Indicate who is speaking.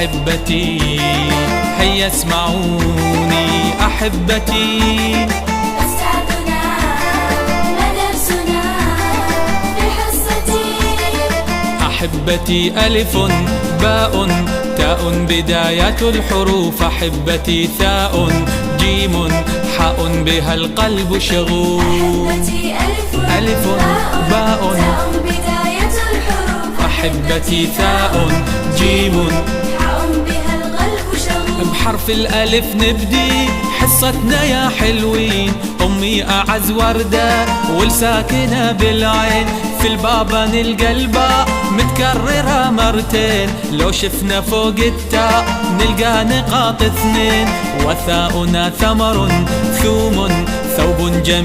Speaker 1: أحبتي هيا اسمعوني أحبتي.
Speaker 2: أستاذنا ودرسنا في حصتي.
Speaker 1: أحبتي ألف باء تاء بداية الحروف، أحبتي ثاء جيم حاء بها القلب شغوف.
Speaker 2: أحبتي
Speaker 1: ألف باء
Speaker 2: تاء بداية الحروف،
Speaker 1: أحبتي ثاء جيم
Speaker 2: حاء بها القلب شغوف.
Speaker 1: بحرف الألف نبدي حصتنا يا حلوين، أمي أعز وردة والساكنة بالعين، في البابا نلقى الباء متكررة مرتين، لو شفنا فوق التاء نلقى نقاط اثنين، وثاؤنا ثمر ثوم ثوب جميل.